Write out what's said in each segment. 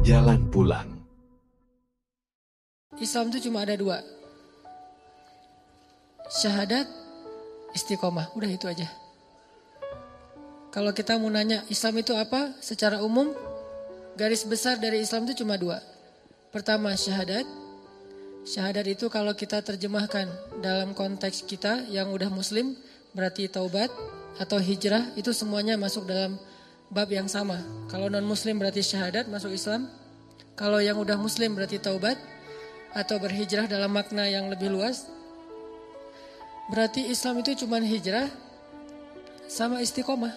Jalan pulang. Islam itu cuma ada dua. Syahadat, istiqomah. Udah itu aja. Kalau kita mau nanya Islam itu apa? Secara umum, garis besar dari Islam itu cuma dua. Pertama syahadat. Syahadat itu kalau kita terjemahkan dalam konteks kita yang udah muslim, berarti taubat atau hijrah, itu semuanya masuk dalam bab yang sama. Kalau non muslim berarti syahadat masuk Islam. Kalau yang udah muslim berarti taubat atau berhijrah dalam makna yang lebih luas. Berarti Islam itu cuma hijrah sama istiqomah.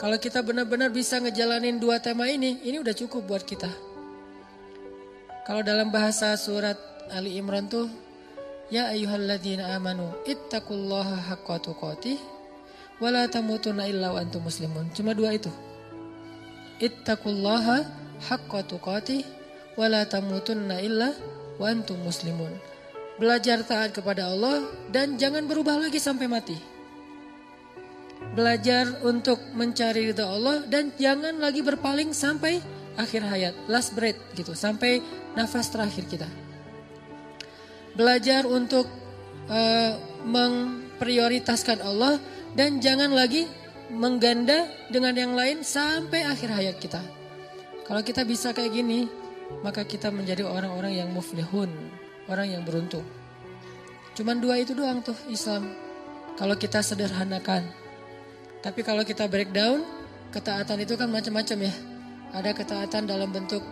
Kalau kita benar-benar bisa ngejalanin dua tema ini udah cukup buat kita. Kalau dalam bahasa surat Ali Imran tuh, ya ayyuhalladzina amanu ittaqullaha haqqa tuqatih wa la tamutunna illa wa antum muslimun. Cuma dua itu. Ittaqullaha haqqa tuqatih wa la tamutunna illa wa antum muslimun. Belajar taat kepada Allah dan jangan berubah lagi sampai mati. Belajar untuk mencari ridha Allah dan jangan lagi berpaling sampai akhir hayat, last breath gitu, sampai nafas terakhir kita. Belajar untuk memprioritaskan Allah dan jangan lagi mengganda dengan yang lain sampai akhir hayat kita. Kalau kita bisa kayak gini, maka kita menjadi orang-orang yang muflihun, orang yang beruntung. Cuman dua itu doang tuh Islam. Kalau kita sederhanakan. Tapi kalau kita breakdown, ketaatan itu kan macam-macam ya. Ada ketaatan dalam bentuk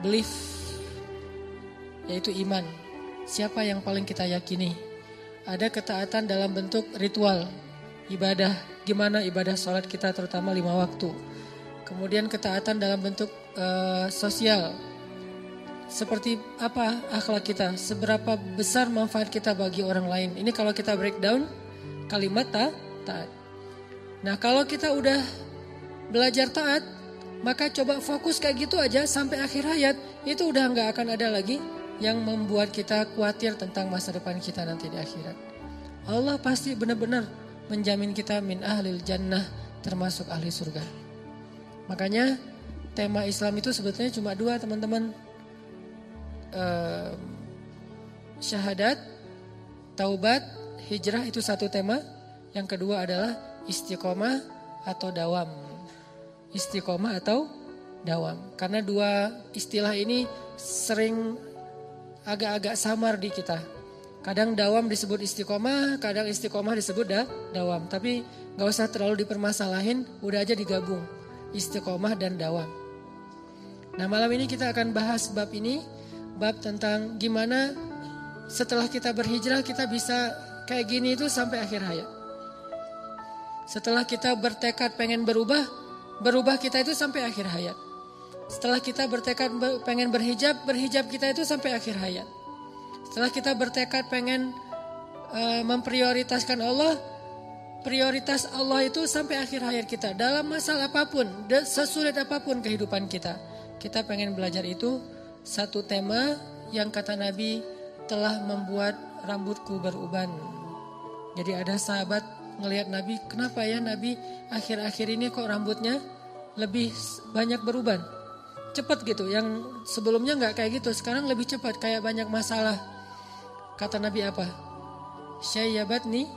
belief, yaitu iman. Siapa yang paling kita yakini? Ada ketaatan dalam bentuk ritual, ibadah. Gimana ibadah sholat kita terutama 5 waktu. Kemudian ketaatan dalam bentuk sosial. Seperti apa akhlak kita, seberapa besar manfaat kita bagi orang lain. Ini kalau kita breakdown kalimat taat. Nah kalau kita udah belajar taat, maka coba fokus kayak gitu aja sampai akhir hayat. Itu udah gak akan ada lagi yang membuat kita khawatir tentang masa depan kita nanti di akhirat. Allah pasti benar-benar menjamin kita min ahlil jannah, termasuk ahli surga. Makanya tema Islam itu sebetulnya cuma dua teman-teman. Syahadat, taubat, hijrah itu satu tema. Yang kedua adalah istiqomah atau dawam. Istiqomah atau dawam. Karena dua istilah ini sering agak-agak samar di kita. Kadang dawam disebut istiqomah, kadang istiqomah disebut dawam. Tapi gak usah terlalu dipermasalahin, udah aja digabung. Istiqomah dan dawam. Nah malam ini kita akan bahas bab ini. Bab tentang gimana setelah kita berhijrah kita bisa kayak gini itu sampai akhir hayat. Setelah kita bertekad pengen berubah kita itu sampai akhir hayat. Setelah kita bertekad pengen berhijab kita itu sampai akhir hayat. Setelah kita bertekad pengen memprioritaskan Allah, prioritas Allah itu sampai akhir hayat kita. Dalam masalah apapun, sesulit apapun kehidupan kita, kita pengen belajar itu. Satu tema yang kata Nabi telah membuat rambutku beruban. Jadi ada sahabat ngelihat Nabi, kenapa ya Nabi akhir-akhir ini kok rambutnya lebih banyak beruban? Cepat gitu, yang sebelumnya gak kayak gitu, sekarang lebih cepat, kayak banyak masalah. Kata Nabi apa? Syayyabatni,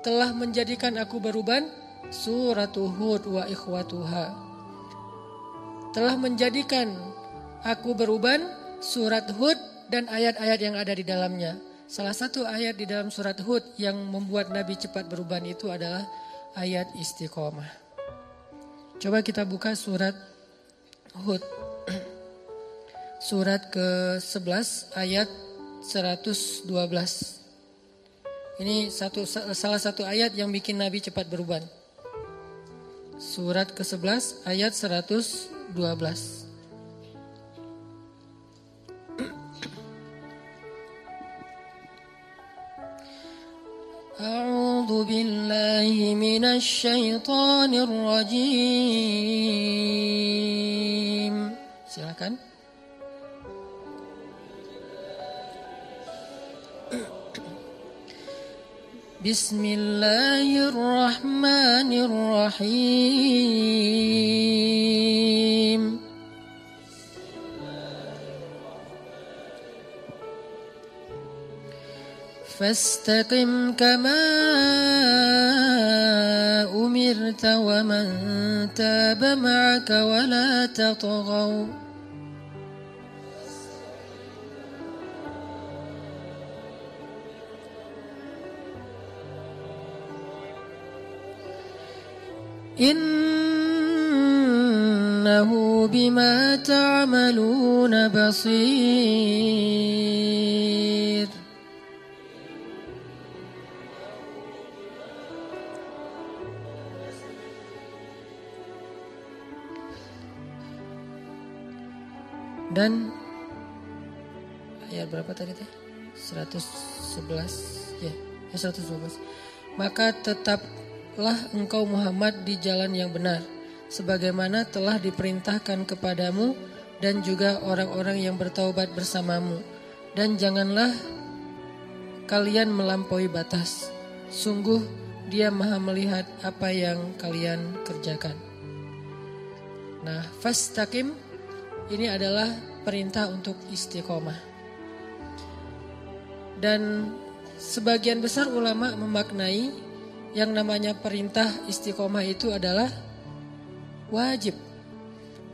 telah menjadikan aku beruban, suratu Hud wa ikhwatuha. Telah menjadikan aku beruban, surat Hud dan ayat-ayat yang ada di dalamnya. Salah satu ayat di dalam surat Hud yang membuat Nabi cepat beruban itu adalah ayat istiqomah. Coba kita buka surat Hud. Surat ke-11 ayat 112. Ini salah satu ayat yang bikin Nabi cepat beruban. Surat ke-11 ayat 112. A'udzu billahi minasy syaithanir rajim. Silakan. Bismillahirrahmanirrahim. Fastaqim kama umirta wa man taba ma'aka wa la tatghaw. Innahu bima ta'maluna basir. Dan ayat berapa tadi teh? 111 ya, 112. Maka tetaplah engkau Muhammad di jalan yang benar, sebagaimana telah diperintahkan kepadamu dan juga orang-orang yang bertaubat bersamamu. Dan janganlah kalian melampaui batas. Sungguh Dia Maha melihat apa yang kalian kerjakan. Nah, fastaqim ini adalah perintah untuk istiqomah. Dan sebagian besar ulama memaknai yang namanya perintah istiqomah itu adalah wajib.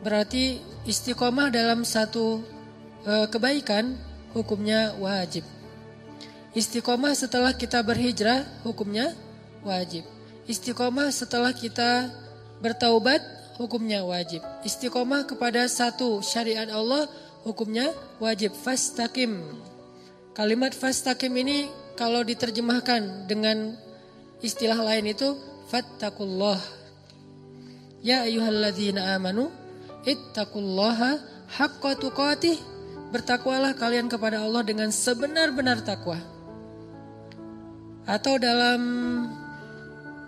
Berarti istiqomah dalam satu kebaikan hukumnya wajib. Istiqomah setelah kita berhijrah hukumnya wajib. Istiqomah setelah kita bertaubat hukumnya wajib. Istiqomah kepada satu syariat Allah hukumnya wajib. Fastaqim. Kalimat fastaqim ini kalau diterjemahkan dengan istilah lain itu fattaqullah. Ya ayyuhalladzina amanu ittaqullaha haqqa tuqatih. Bertakwalah kalian kepada Allah dengan sebenar-benar takwa. Atau dalam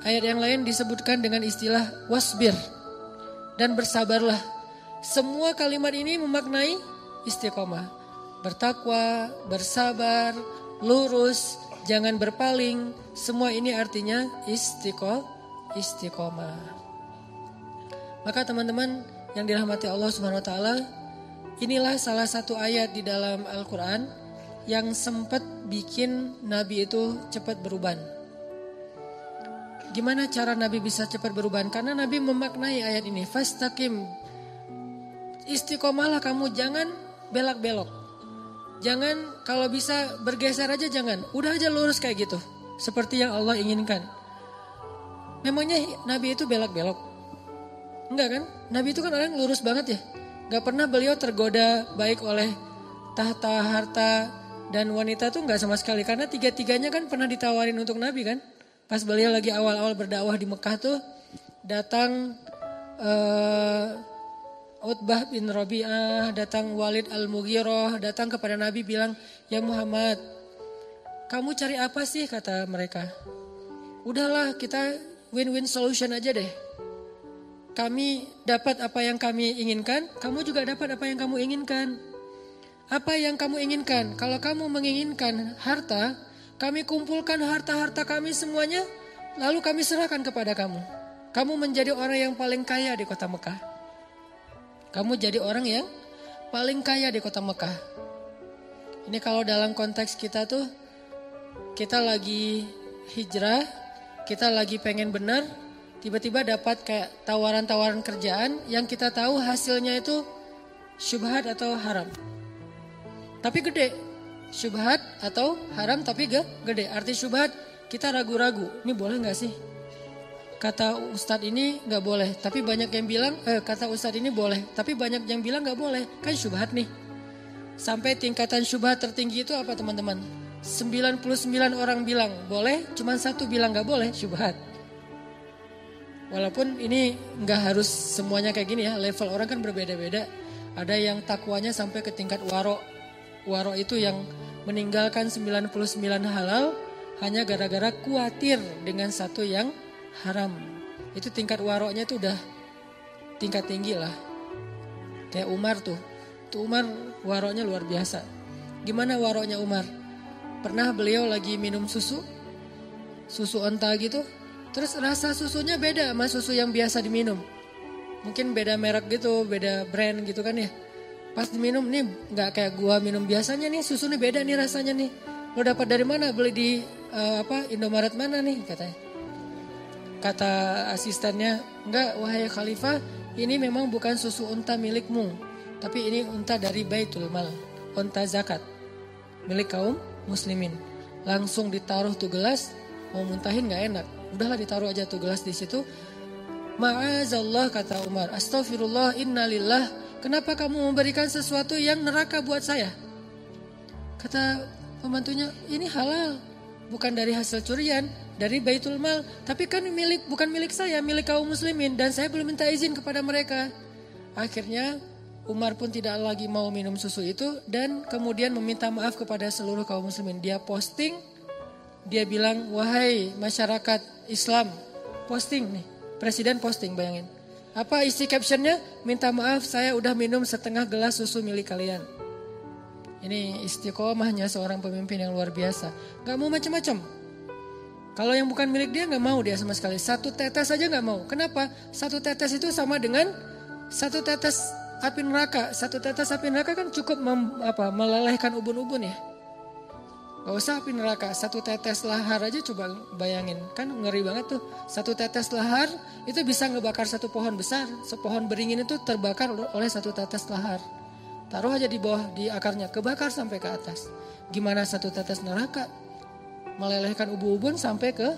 ayat yang lain disebutkan dengan istilah wasbir. Dan bersabarlah. Semua kalimat ini memaknai istiqomah. Bertakwa, bersabar, lurus, jangan berpaling. Semua ini artinya istiqomah. Maka teman-teman yang dirahmati Allah Subhanahu wa taala, inilah salah satu ayat di dalam Al-Qur'an yang sempat bikin Nabi itu cepat beruban. Gimana cara Nabi bisa cepat berubah? Karena Nabi memaknai ayat ini. Fastaqim. Istiqomahlah kamu, jangan belak-belok. Jangan kalau bisa bergeser aja jangan. Udah aja lurus kayak gitu. Seperti yang Allah inginkan. Memangnya Nabi itu belak-belok? Enggak kan? Nabi itu kan orang yang lurus banget ya. Gak pernah beliau tergoda baik oleh tahta, harta, dan wanita tuh gak sama sekali. Karena tiga-tiganya kan pernah ditawarin untuk Nabi kan. Pas beliau lagi awal-awal berdakwah di Mekah tuh datang Utbah bin Rabi'ah, datang Walid al-Mughirah, datang kepada Nabi bilang, "Ya Muhammad, kamu cari apa sih?" kata mereka. "Udahlah, kita win-win solution aja deh. Kami dapat apa yang kami inginkan, kamu juga dapat apa yang kamu inginkan. Apa yang kamu inginkan? Kalau kamu menginginkan harta, kami kumpulkan harta-harta kami semuanya, lalu kami serahkan kepada kamu. Kamu menjadi orang yang paling kaya di kota Mekah. Kamu jadi orang yang paling kaya di kota Mekah." Ini kalau dalam konteks kita tuh, kita lagi hijrah, kita lagi pengen benar, tiba-tiba dapat kayak tawaran-tawaran kerjaan yang kita tahu hasilnya itu syubhat atau haram. Tapi gede. Syubhat atau haram tapi gede. Arti syubhat kita ragu-ragu. Ini boleh gak sih? Kata Ustadz ini gak boleh. Tapi banyak yang bilang, kata Ustadz ini boleh. Tapi banyak yang bilang gak boleh. Kan syubhat nih. Sampai tingkatan syubhat tertinggi itu apa teman-teman? 99 orang bilang boleh. Cuma satu bilang gak boleh, syubhat. Walaupun ini gak harus semuanya kayak gini ya. Level orang kan berbeda-beda. Ada yang takwanya sampai ke tingkat waro. Waro itu yang meninggalkan 99 halal hanya gara-gara khawatir dengan satu yang haram. Itu tingkat waronya itu udah tingkat tinggi lah. Kayak Umar tuh. Tuh Umar waronya luar biasa. Gimana waronya Umar? Pernah beliau lagi minum susu. susu onta gitu. Terus rasa susunya beda sama susu yang biasa diminum. Mungkin beda merek gitu, beda brand gitu kan ya. Pas diminum nih nggak kayak gua minum biasanya nih, susunya beda nih rasanya nih. Lo dapat dari mana? Beli di Indomaret mana nih katanya. Kata asistennya, enggak wahai khalifah, ini memang bukan susu unta milikmu. Tapi ini unta dari Baitul Mal, unta zakat. Milik kaum muslimin. Langsung ditaruh tuh gelas, mau muntahin gak enak. Udahlah ditaruh aja tuh gelas di situ. Ma'azallah kata Umar, astagfirullah innalillah. Kenapa kamu memberikan sesuatu yang neraka buat saya? Kata pembantunya, ini halal. Bukan dari hasil curian, dari Baitul Mal. Tapi kan bukan milik saya, milik kaum muslimin. Dan saya belum minta izin kepada mereka. Akhirnya Umar pun tidak lagi mau minum susu itu dan kemudian meminta maaf kepada seluruh kaum muslimin. Dia posting, dia bilang, wahai masyarakat Islam, posting nih, presiden posting, bayangin. Apa isi captionnya? Minta maaf saya udah minum setengah gelas susu milik kalian. Ini istiqomahnya seorang pemimpin yang luar biasa. Gak mau macam-macam. Kalau yang bukan milik dia gak mau dia sama sekali. Satu tetes aja gak mau. Kenapa? Satu tetes itu sama dengan satu tetes api neraka. Satu tetes api neraka kan cukup melelehkan ubun-ubun ya. Gak usah api neraka, satu tetes lahar aja coba bayangin. Kan ngeri banget tuh. Satu tetes lahar itu bisa ngebakar satu pohon besar. Sepohon beringin itu terbakar oleh satu tetes lahar. Taruh aja di bawah, di akarnya, kebakar sampai ke atas. Gimana satu tetes neraka? Melelehkan ubun-ubun sampai ke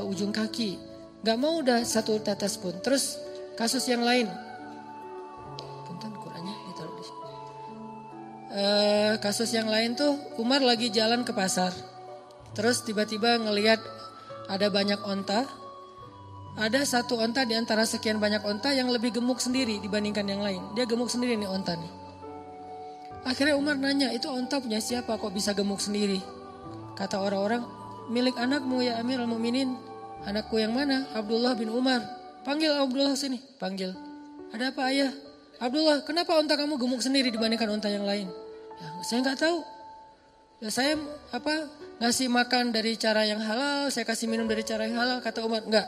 ujung kaki. Gak mau udah satu tetes pun. Terus kasus yang lain. Kasus yang lain tuh Umar lagi jalan ke pasar. Terus tiba-tiba ngelihat ada banyak onta. Ada satu onta di antara sekian banyak onta yang lebih gemuk sendiri dibandingkan yang lain. Dia gemuk sendiri nih onta nih. Akhirnya Umar nanya, itu onta punya siapa kok bisa gemuk sendiri? Kata orang-orang, milik anakmu ya Amirul Mukminin. Anakku yang mana? Abdullah bin Umar. Panggil Abdullah sini. Panggil. Ada apa ayah? Abdullah, kenapa onta kamu gemuk sendiri dibandingkan onta yang lain? Ya, saya nggak tahu. Ya, saya ngasih makan dari cara yang halal, saya kasih minum dari cara yang halal. Kata Umar, enggak.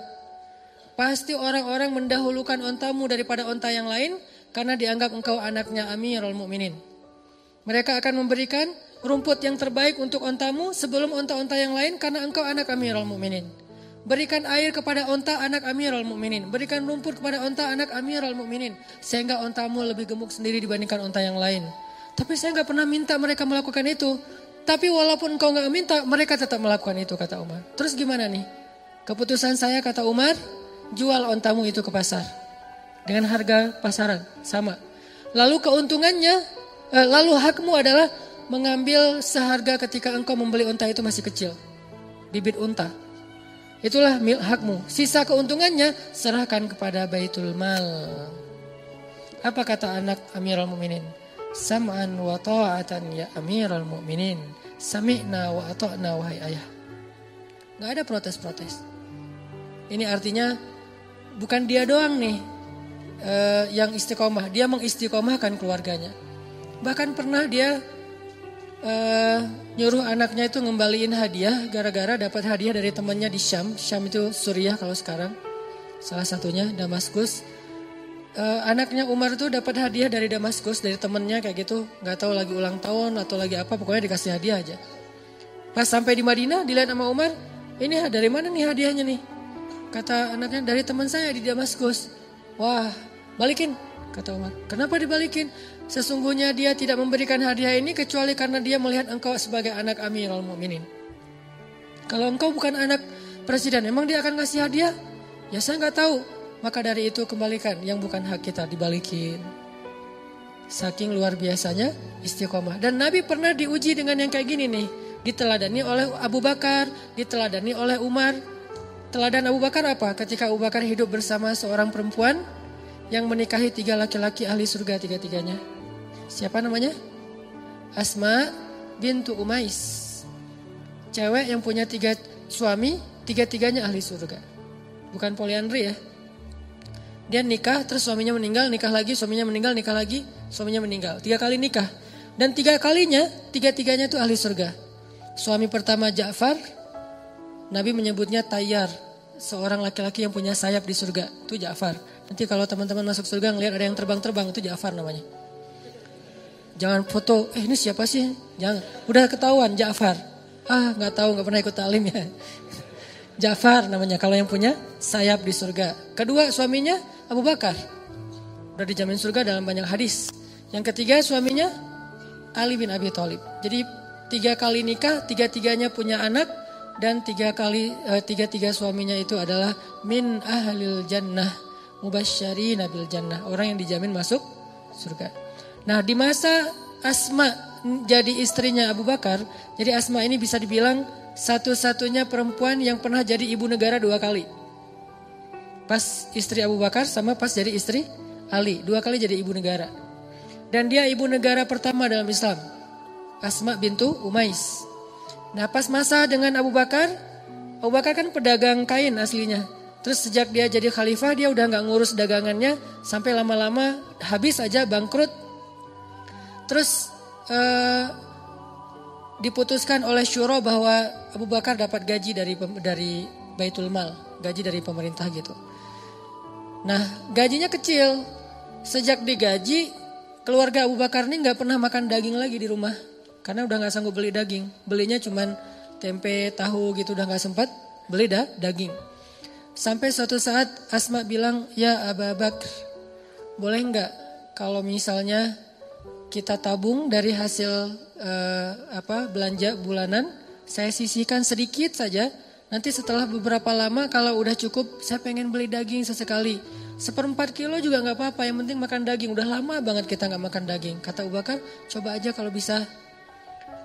Pasti orang-orang mendahulukan ontamu daripada onta yang lain karena dianggap engkau anaknya Amirul Mukminin. Mereka akan memberikan rumput yang terbaik untuk ontamu sebelum onta-onta yang lain karena engkau anak Amirul Mukminin. Berikan air kepada onta anak Amirul Mukminin. Berikan rumput kepada onta anak Amirul Mukminin. Sehingga ontamu lebih gemuk sendiri dibandingkan onta yang lain. Tapi saya gak pernah minta mereka melakukan itu. Tapi walaupun engkau gak minta, mereka tetap melakukan itu, kata Umar. Terus gimana nih? Keputusan saya, kata Umar, jual ontamu itu ke pasar. Dengan harga pasaran, sama. Lalu keuntungannya, lalu hakmu adalah mengambil seharga ketika engkau membeli onta itu masih kecil. Bibit unta. Itulah hakmu. Sisa keuntungannya serahkan kepada Baitul Mal. Apa kata anak Amirul Mukminin? Sam'an wa ta'atan ya Amirul Mukminin. Sami'na wa ata'na wahai ayah. Gak ada protes-protes. Ini artinya bukan dia doang nih yang istiqomah. Dia mengistiqomahkan keluarganya. Bahkan pernah dia nyuruh anaknya itu ngembaliin hadiah gara-gara dapat hadiah dari temannya di Syam. Syam itu Suriah kalau sekarang. Salah satunya Damaskus. Anaknya Umar tuh dapat hadiah dari Damaskus dari temannya kayak gitu. Gak tahu lagi ulang tahun atau lagi apa, pokoknya dikasih hadiah aja. Pas sampai di Madinah dilihat sama Umar, ini dari mana nih hadiahnya nih? Kata anaknya, dari teman saya di Damaskus. Wah, balikin, kata Umar. Kenapa dibalikin? Sesungguhnya dia tidak memberikan hadiah ini kecuali karena dia melihat engkau sebagai anak Amirul Mukminin. Kalau engkau bukan anak presiden, emang dia akan ngasih hadiah? Ya saya nggak tahu. Maka dari itu kembalikan, yang bukan hak kita dibalikin. Saking luar biasanya istiqomah. Dan Nabi pernah diuji dengan yang kayak gini nih. Diteladani oleh Abu Bakar, diteladani oleh Umar. Teladan Abu Bakar apa? Ketika Abu Bakar hidup bersama seorang perempuan yang menikahi 3 laki-laki ahli surga 3-3-nya. Siapa namanya? Asma bintu Umais. Cewek yang punya 3 suami, 3-3-nya ahli surga. Bukan poliandri ya. Dia nikah, terus suaminya meninggal, nikah lagi, suaminya meninggal, nikah lagi, suaminya meninggal. 3 kali nikah. Dan 3 kalinya, 3-3-nya itu ahli surga. Suami pertama Ja'far, Nabi menyebutnya tayyar, seorang laki-laki yang punya sayap di surga, itu Ja'far. Nanti kalau teman-teman masuk surga ngelihat ada yang terbang-terbang, itu Ja'far namanya. Jangan foto, ini siapa sih? Jangan, udah ketahuan Ja'far. Nggak tahu, nggak pernah ikut talim ya. Ja'far namanya kalau yang punya sayap di surga. Kedua suaminya Abu Bakar, udah dijamin surga dalam banyak hadis. Yang ketiga suaminya Ali bin Abi Thalib. Jadi 3 kali nikah, 3-3-nya punya anak, dan 3 suaminya itu adalah min ahlil jannah, mubasysyirina bil jannah, orang yang dijamin masuk surga. Nah, di masa Asma jadi istrinya Abu Bakar, jadi Asma ini bisa dibilang satu-satunya perempuan yang pernah jadi ibu negara 2 kali. Pas istri Abu Bakar sama pas jadi istri Ali, 2 kali jadi ibu negara. Dan dia ibu negara pertama dalam Islam, Asma bintu Umais. Nah, pas masa dengan Abu Bakar kan pedagang kain aslinya. Terus sejak dia jadi khalifah, dia udah gak ngurus dagangannya, sampai lama-lama habis aja, bangkrut. Terus diputuskan oleh syuro bahwa Abu Bakar dapat gaji dari Baitul Mal, gaji dari pemerintah gitu. Nah, gajinya kecil. Sejak digaji, keluarga Abu Bakar ini gak pernah makan daging lagi di rumah. Karena udah gak sanggup beli daging. Belinya cuman tempe, tahu gitu, udah gak sempat beli daging. Sampai suatu saat Asma bilang, ya Abu Bakar, boleh gak kalau misalnya kita tabung dari hasil belanja bulanan, saya sisihkan sedikit saja. Nanti setelah beberapa lama kalau udah cukup, saya pengen beli daging sesekali. 1/4 kilo juga gak apa-apa, yang penting makan daging. Udah lama banget kita gak makan daging. Kata Abu Bakar, coba aja kalau bisa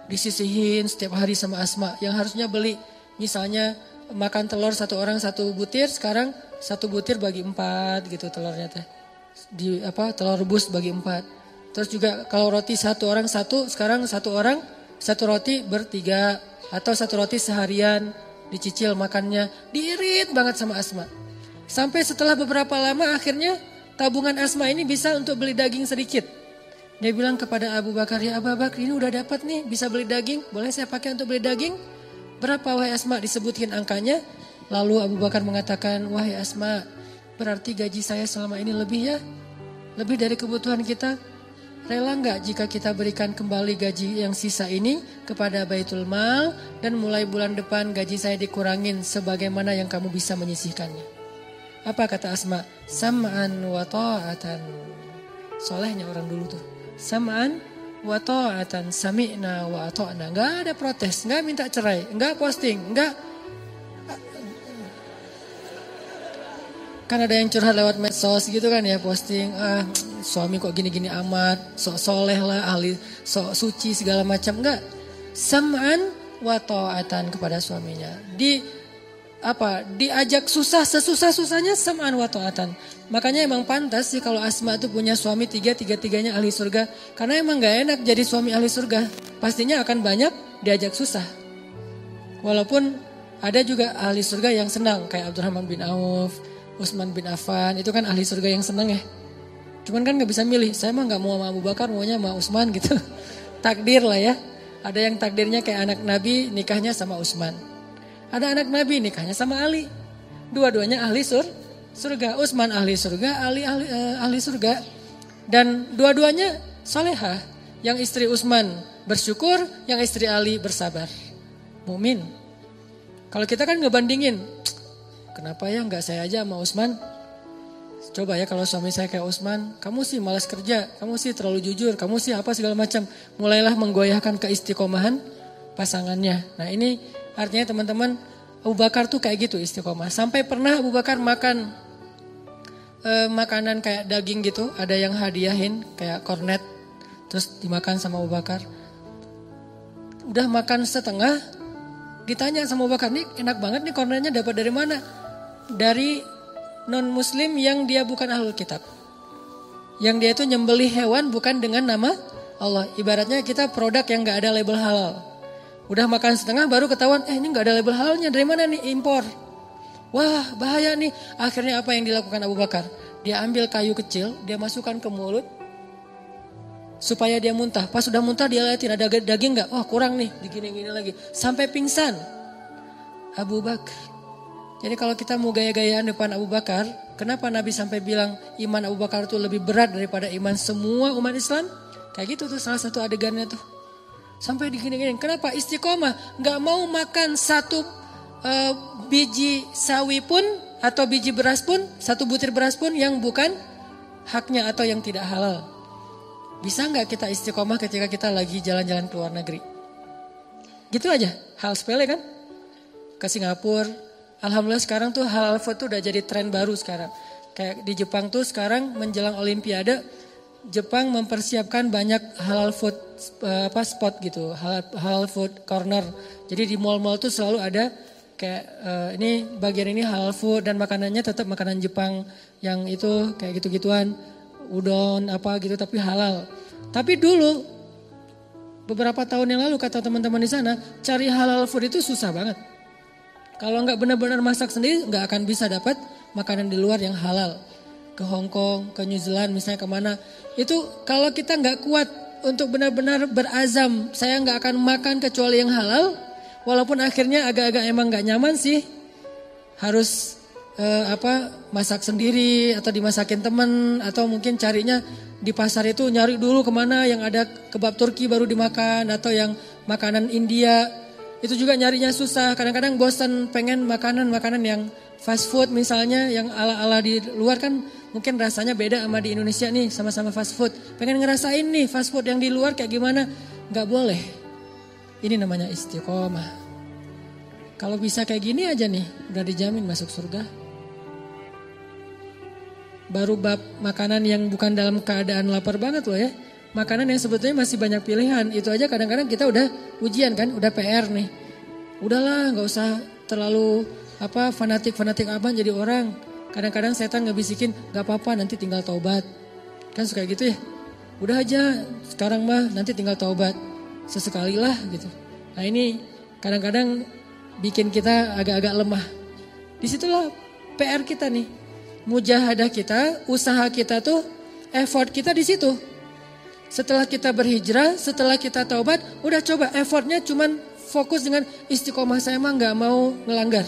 disisihin setiap hari sama Asma. Yang harusnya beli misalnya makan telur 1 orang 1 butir, sekarang 1 butir bagi 4 gitu telurnya teh. Telur rebus bagi 4. Terus juga kalau roti 1 orang 1, sekarang 1 orang 1 roti ber-3, atau 1 roti seharian dicicil makannya. Diirit banget sama Asma. Sampai setelah beberapa lama akhirnya tabungan Asma ini bisa untuk beli daging sedikit. Dia bilang kepada Abu Bakar, ya Abu Bakar, ini udah dapat nih bisa beli daging, boleh saya pakai untuk beli daging? Berapa wahai Asma? Disebutkan angkanya. Lalu Abu Bakar mengatakan, wahai Asma, berarti gaji saya selama ini lebih ya? Lebih dari kebutuhan kita? Rela enggak jika kita berikan kembali gaji yang sisa ini kepada Baitul Mal, dan mulai bulan depan gaji saya dikurangin sebagaimana yang kamu bisa menyisihkannya? Apa kata Asma? Sam'an wa ta'atan. Solehnya orang dulu tuh. Sam'an wa ta'atan, sami'na wa ata'na. Enggak ada protes, enggak minta cerai, enggak posting, enggak. Kan ada yang curhat lewat medsos gitu kan ya, posting, suami kok gini-gini amat, sok soleh lah, ahli, sok suci segala macam. Enggak. Sam'an wa ta'atan kepada suaminya. Diajak susah, sesusah-susahnya sam'an wa ta'atan. Makanya emang pantas sih kalau Asma itu punya suami 3-3-nya ahli surga. Karena emang gak enak jadi suami ahli surga. Pastinya akan banyak diajak susah. Walaupun ada juga ahli surga yang senang, kayak Abdurrahman bin Auf, Utsman bin Affan, itu kan ahli surga yang senang ya. Cuman kan gak bisa milih, saya mah gak mau sama Abu Bakar, maunya sama Utsman gitu. Takdir lah ya. Ada yang takdirnya kayak anak Nabi nikahnya sama Utsman. Ada anak Nabi nikahnya sama Ali. Dua-duanya ahli surga. Utsman ahli surga, Ali ahli surga. Dan dua-duanya solehah. Yang istri Utsman bersyukur, yang istri Ali bersabar. Mukmin. Kalau kita kan ngebandingin, kenapa ya nggak saya aja sama Utsman? Coba ya kalau suami saya kayak Utsman, kamu sih malas kerja, kamu sih terlalu jujur, kamu sih apa segala macam. Mulailah menggoyahkan keistiqomahan pasangannya. Nah ini artinya teman-teman, Abu Bakar tuh kayak gitu istiqomah. Sampai pernah Abu Bakar makan makanan kayak daging gitu, ada yang hadiahin kayak kornet, terus dimakan sama Abu Bakar. Udah makan setengah, ditanya sama Abu Bakar, nih enak banget nih kornetnya, dapat dari mana? Dari non muslim yang dia bukan ahlul kitab. Yang dia itu nyembelih hewan bukan dengan nama Allah. Ibaratnya kita produk yang gak ada label halal. Udah makan setengah baru ketahuan, ini gak ada label halalnya, dari mana nih? Impor. Wah bahaya nih. Akhirnya apa yang dilakukan Abu Bakar? Dia ambil kayu kecil, dia masukkan ke mulut supaya dia muntah. Pas sudah muntah dia liatin ada daging gak? Wah kurang nih, digini-gini lagi. Sampai pingsan. Abu Bakar. Jadi kalau kita mau gaya-gayaan depan Abu Bakar, kenapa Nabi sampai bilang iman Abu Bakar itu lebih berat daripada iman semua umat Islam? Kayak gitu tuh salah satu adegannya tuh. Sampai digini-gini, kenapa istiqomah? Gak mau makan satu biji sawi pun atau biji beras pun, satu butir beras pun yang bukan haknya atau yang tidak halal. Bisa gak kita istiqomah ketika kita lagi jalan-jalan ke luar negeri? Gitu aja, hal sepele kan? Ke Singapura, alhamdulillah sekarang tuh halal food tuh udah jadi tren baru sekarang. Kayak di Jepang tuh sekarang menjelang Olimpiade, Jepang mempersiapkan banyak halal food spot gitu, halal food corner. Jadi di mall-mall tuh selalu ada kayak ini bagian ini halal food dan makanannya tetap makanan Jepang yang itu kayak gitu-gituan, udon apa gitu tapi halal. Tapi dulu beberapa tahun yang lalu kata teman-teman di sana, cari halal food itu susah banget. Kalau nggak benar-benar masak sendiri nggak akan bisa dapat makanan di luar yang halal. Ke Hong Kong, ke New Zealand misalnya kemana. Itu kalau kita nggak kuat untuk benar-benar berazam, saya nggak akan makan kecuali yang halal. Walaupun akhirnya agak-agak emang nggak nyaman sih. Harus masak sendiri atau dimasakin teman. Atau mungkin carinya di pasar itu nyari dulu kemana yang ada kebab Turki baru dimakan. Atau yang makanan India. Itu juga nyarinya susah, kadang-kadang bosan pengen makanan-makanan yang fast food misalnya yang ala-ala di luar kan mungkin rasanya beda sama di Indonesia nih sama-sama fast food. Pengen ngerasain nih fast food yang di luar kayak gimana, gak boleh. Ini namanya istiqomah. Kalau bisa kayak gini aja nih udah dijamin masuk surga. Baru bab makanan yang bukan dalam keadaan lapar banget loh ya. Makanan yang sebetulnya masih banyak pilihan. Itu aja kadang-kadang kita udah ujian kan, udah PR nih. Udahlah gak usah terlalu fanatik apa jadi orang. Kadang-kadang setan ngebisikin gak apa-apa nanti tinggal taubat. Kan suka gitu ya. Udah aja sekarang mah nanti tinggal taubat. Sesekali lah gitu. Nah ini kadang-kadang bikin kita agak-agak lemah. Disitulah PR kita nih. Mujahadah kita, usaha kita tuh, effort kita di situ. Setelah kita berhijrah, setelah kita taubat, udah coba effortnya cuman fokus dengan istiqomah saya mah gak mau ngelanggar.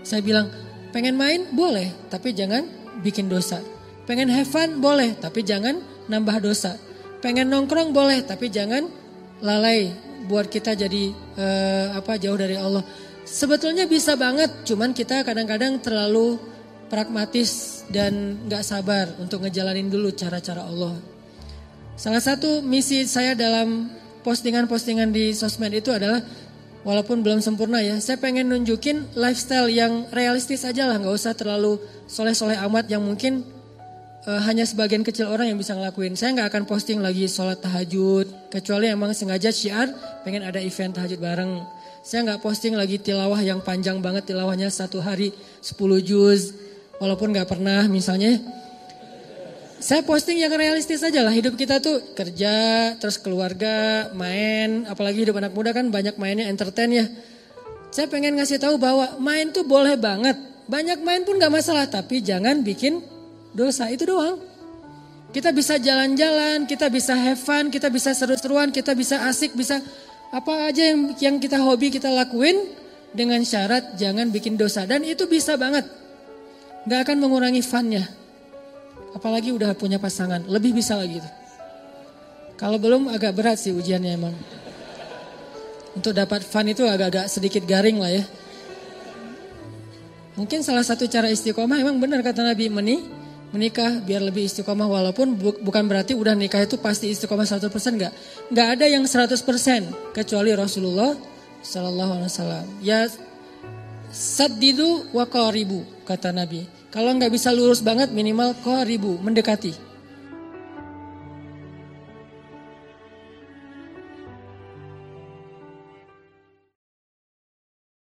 Saya bilang, pengen main boleh, tapi jangan bikin dosa. Pengen have fun boleh, tapi jangan nambah dosa. Pengen nongkrong boleh, tapi jangan lalai buat kita jadi jauh dari Allah. Sebetulnya bisa banget, cuman kita kadang-kadang terlalu pragmatis dan gak sabar untuk ngejalanin dulu cara-cara Allah. Salah satu misi saya dalam postingan-postingan di sosmed itu adalah walaupun belum sempurna ya, saya pengen nunjukin lifestyle yang realistis aja lah, gak usah terlalu soleh-soleh amat yang mungkin hanya sebagian kecil orang yang bisa ngelakuin. Saya gak akan posting lagi sholat tahajud, kecuali emang sengaja syiar pengen ada event tahajud bareng. Saya gak posting lagi tilawah yang panjang banget, tilawahnya 1 hari 10 juz, walaupun gak pernah misalnya. Saya posting yang realistis aja lah, hidup kita tuh kerja, terus keluarga, main, apalagi hidup anak muda kan banyak mainnya entertain ya. Saya pengen ngasih tahu bahwa main tuh boleh banget, banyak main pun gak masalah, tapi jangan bikin dosa, itu doang. Kita bisa jalan-jalan, kita bisa have fun, kita bisa seru-seruan, kita bisa asik, bisa apa aja yang kita hobi kita lakuin dengan syarat jangan bikin dosa. Dan itu bisa banget, gak akan mengurangi funnya. Apalagi udah punya pasangan, lebih bisa lagi itu. Kalau belum agak berat sih ujiannya emang. Untuk dapat fun itu agak-agak sedikit garing lah ya. Mungkin salah satu cara istiqomah emang benar kata Nabi, menikah biar lebih istiqomah. Walaupun bukan berarti udah nikah itu pasti istiqomah 100% enggak. Enggak ada yang 100% kecuali Rasulullah SAW. Ya saddidu wa qaribu kata Nabi. Kalau nggak bisa lurus banget minimal qaribu, mendekati.